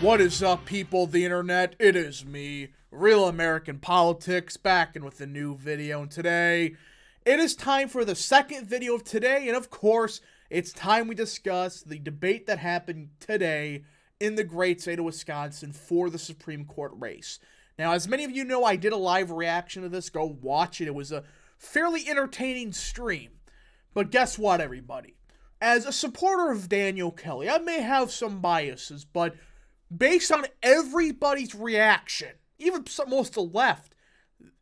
What is up, people of the internet? It is me, Real American Politics, back in with a new video. And today, it is time for the second video of today. And of course, it's time we discuss the debate that happened today in the great state of Wisconsin for the Supreme Court race. Now, as many of you know, I did a live reaction to this. Go watch it. It was a fairly entertaining stream. But guess what, everybody? As a supporter of Daniel Kelly, I may have some biases, but based on everybody's reaction, even most of the left,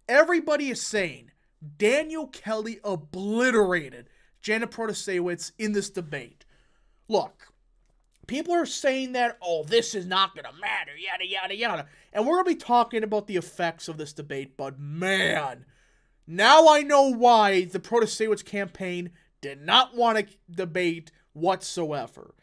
everybody is saying Daniel Kelly obliterated Janet Protasiewicz in this debate. Look, people are saying that, oh, this is not going to matter, yada, yada, yada. And we're going to be talking about the effects of this debate, but man, now I know why the Protasiewicz campaign did not want to debate whatsoever.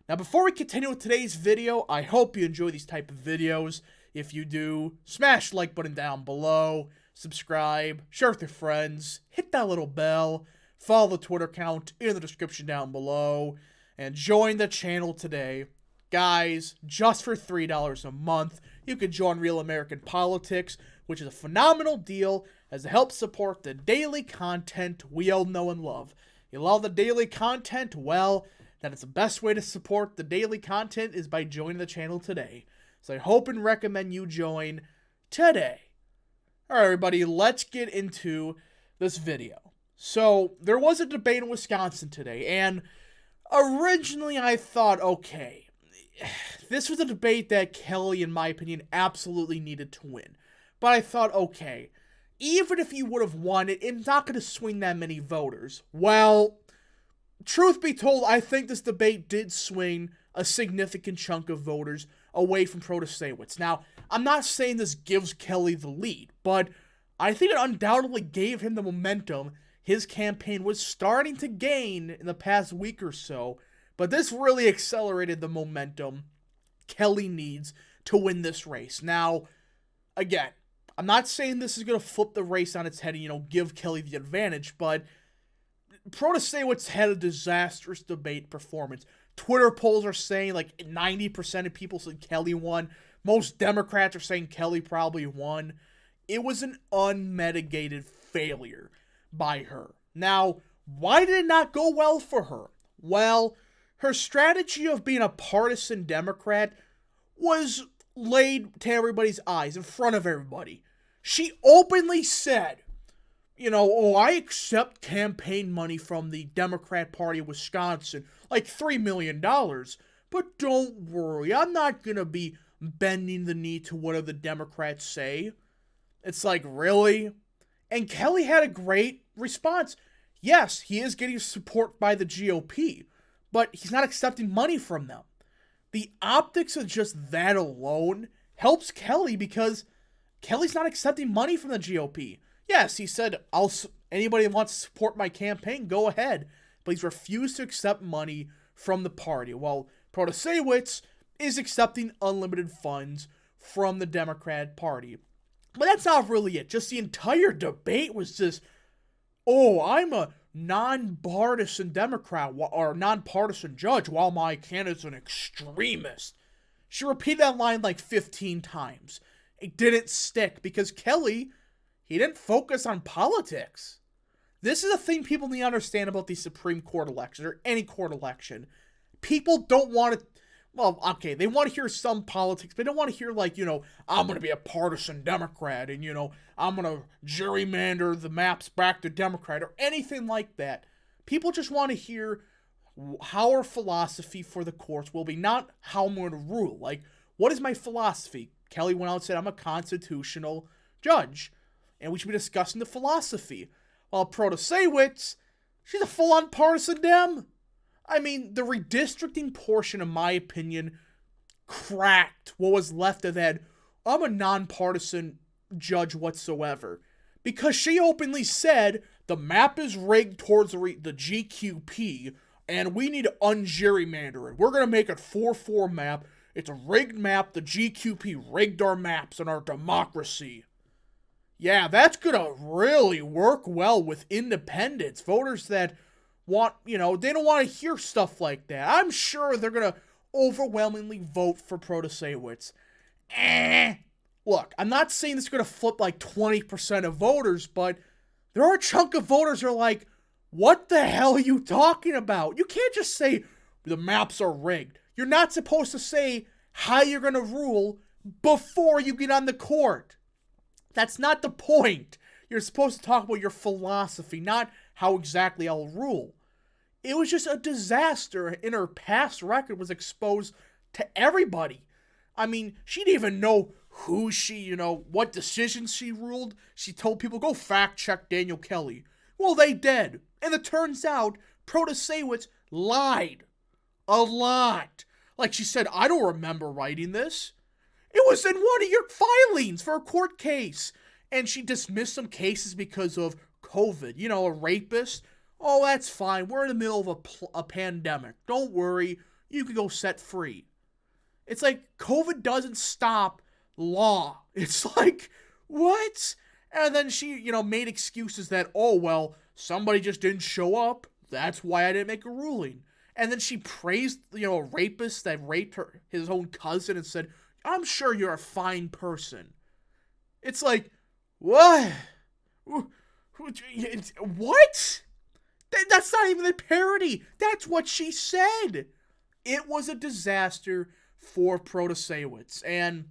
Now, before we continue with today's video, I hope you enjoy these type of videos. If you do, smash the like button down below, subscribe, share with your friends, hit that little bell, follow the Twitter account in the description down below, and join the channel today. Guys, just for $3 a month, you can join Real American Politics, which is a phenomenal deal as it helps support the daily content we all know and love. You love the daily content? Well, that is the best way to support the daily content is by joining the channel today. So I hope and recommend you join today. Alright, everybody, let's get into this video. So, there was a debate in Wisconsin today, and originally I thought, okay, this was a debate that Kelly, in my opinion, absolutely needed to win. But I thought, okay, even if you would have won it, it's not going to swing that many voters. Well, truth be told, I think this debate did swing a significant chunk of voters away from Protasiewicz. Now, I'm not saying this gives Kelly the lead, but I think it undoubtedly gave him the momentum his campaign was starting to gain in the past week or so, but this really accelerated the momentum Kelly needs to win this race. Now, again, I'm not saying this is going to flip the race on its head and, give Kelly the advantage, but Protasiewicz had a disastrous debate performance. Twitter polls are saying like 90% of people said Kelly won. Most Democrats are saying Kelly probably won. It was an unmitigated failure by her. Now, why did it not go well for her? Well, her strategy of being a partisan Democrat was laid to everybody's eyes in front of everybody. She openly said, I accept campaign money from the Democrat Party of Wisconsin, like $3 million, but don't worry, I'm not going to be bending the knee to whatever the Democrats say. It's like, really? And Kelly had a great response. Yes, he is getting support by the GOP, but he's not accepting money from them. The optics of just that alone helps Kelly because Kelly's not accepting money from the GOP. Yes, he said, anybody that wants to support my campaign, go ahead. But he's refused to accept money from the party, while Protasiewicz is accepting unlimited funds from the Democrat Party. But that's not really it. Just the entire debate was just, I'm a nonpartisan Democrat or nonpartisan judge while my candidate's an extremist. She repeated that line like 15 times. It didn't stick because Kelly, he didn't focus on politics. This is a thing people need to understand about the Supreme Court election or any court election. People don't want to, they want to hear some politics, but they don't want to hear like, I'm going to be a partisan Democrat and, I'm going to gerrymander the maps back to Democrat or anything like that. People just want to hear how our philosophy for the courts will be, not how I'm going to rule. Like, what is my philosophy? Kelly went out and said, I'm a constitutional judge, and we should be discussing the philosophy. While Protasiewicz, she's a full-on partisan Dem. I mean, the redistricting portion, in my opinion, cracked what was left of that. I'm a nonpartisan judge whatsoever. Because she openly said, the map is rigged towards the GQP, and we need to ungerrymander it. We're going to make it 4-4 map. It's a rigged map. The GQP rigged our maps and our democracy. Yeah, that's going to really work well with independents. Voters that want, they don't want to hear stuff like that. I'm sure they're going to overwhelmingly vote for Protasewicz. Look, I'm not saying this is going to flip like 20% of voters, but there are a chunk of voters who are like, what the hell are you talking about? You can't just say the maps are rigged. You're not supposed to say how you're going to rule before you get on the court. That's not the point. You're supposed to talk about your philosophy, not how exactly I'll rule. It was just a disaster, and her past record was exposed to everybody. I mean, she didn't even know who she, what decisions she ruled. She told people, go fact check Daniel Kelly. Well, they did. And it turns out, Protasewicz lied. A lot. Like she said, I don't remember writing this. It was in one of your filings for a court case. And she dismissed some cases because of COVID. A rapist. Oh, that's fine. We're in the middle of a pandemic. Don't worry. You can go set free. It's like COVID doesn't stop law. It's like, what? And then she, made excuses that, oh, well, somebody just didn't show up. That's why I didn't make a ruling. And then she praised, a rapist that raped his own cousin and said, I'm sure you're a fine person. It's like, what? What? That's not even a parody. That's what she said. It was a disaster for Protasewicz. And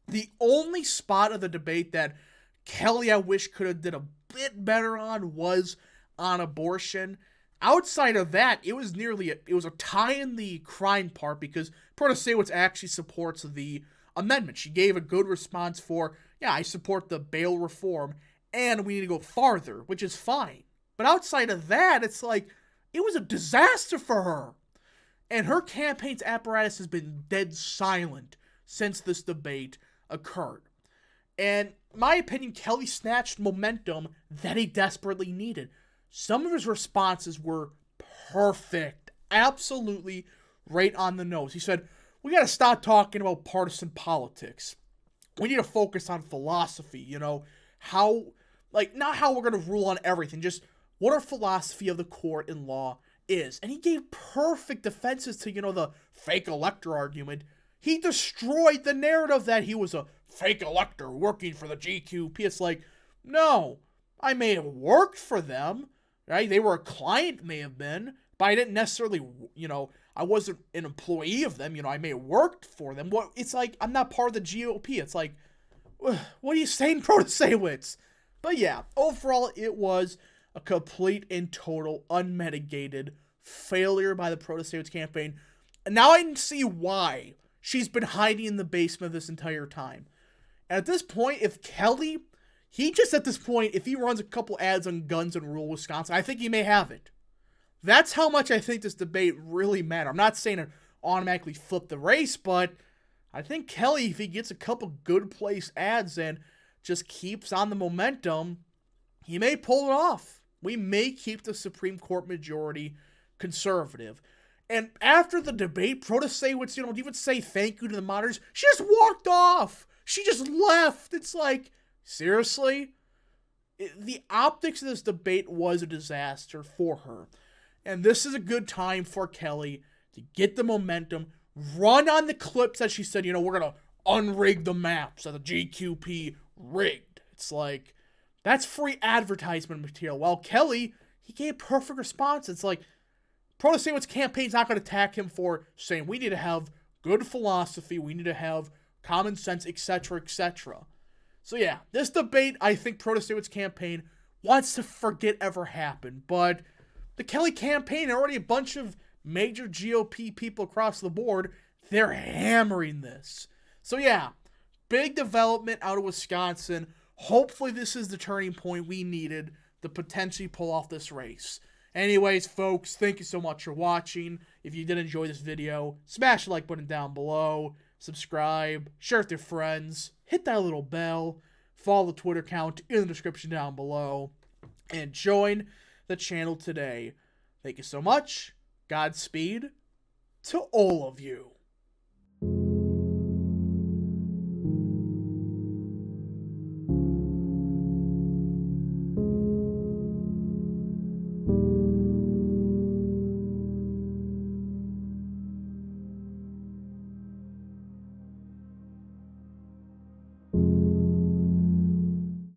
the only spot of the debate that Kelly, I wish, could have did a bit better on was on abortion. Outside of that, it was a tie in the crime part because Protasewicz actually supports the amendment. She gave a good response for, yeah, I support the bail reform, and we need to go farther, which is fine. But outside of that, it's like, it was a disaster for her. And her campaign's apparatus has been dead silent since this debate occurred. And in my opinion, Kelly snatched momentum that he desperately needed. Some of his responses were perfect. Absolutely right on the nose. He said, we got to stop talking about partisan politics. We need to focus on philosophy, how, not how we're going to rule on everything, just what our philosophy of the court and law is. And he gave perfect defenses to, the fake elector argument. He destroyed the narrative that he was a fake elector working for the GQP. It's like, no, I may have worked for them, right? They were a client, may have been, but I didn't necessarily, I wasn't an employee of them. I may have worked for them. It's like, I'm not part of the GOP. It's like, what are you saying, Protasewicz? But yeah, overall, it was a complete and total unmitigated failure by the Protasewicz campaign. And now I can see why she's been hiding in the basement this entire time. And at this point, if Kelly, if he runs a couple ads on guns in rural Wisconsin, I think he may have it. That's how much I think this debate really mattered. I'm not saying it automatically flipped the race, but I think Kelly, if he gets a couple good placed ads and just keeps on the momentum, he may pull it off. We may keep the Supreme Court majority conservative. And after the debate, Protasewicz, didn't even say thank you to the monitors. She just walked off. She just left. It's like, seriously? The optics of this debate was a disaster for her. And this is a good time for Kelly to get the momentum, run on the clips that she said, we're going to unrig the maps that the GQP rigged. It's like, that's free advertisement material. While Kelly, he gave perfect response. It's like, Protasewicz's campaign's not going to attack him for saying we need to have good philosophy, we need to have common sense, etc., etc. So yeah, this debate, I think Protasewicz's campaign wants to forget ever happened. But the Kelly campaign, already a bunch of major GOP people across the board, they're hammering this. So yeah, big development out of Wisconsin. Hopefully this is the turning point we needed to potentially pull off this race. Anyways, folks, thank you so much for watching. If you did enjoy this video, smash the like button down below, subscribe, share with your friends, hit that little bell, follow the Twitter account in the description down below, and join the channel today. Thank you so much. Godspeed to all of you.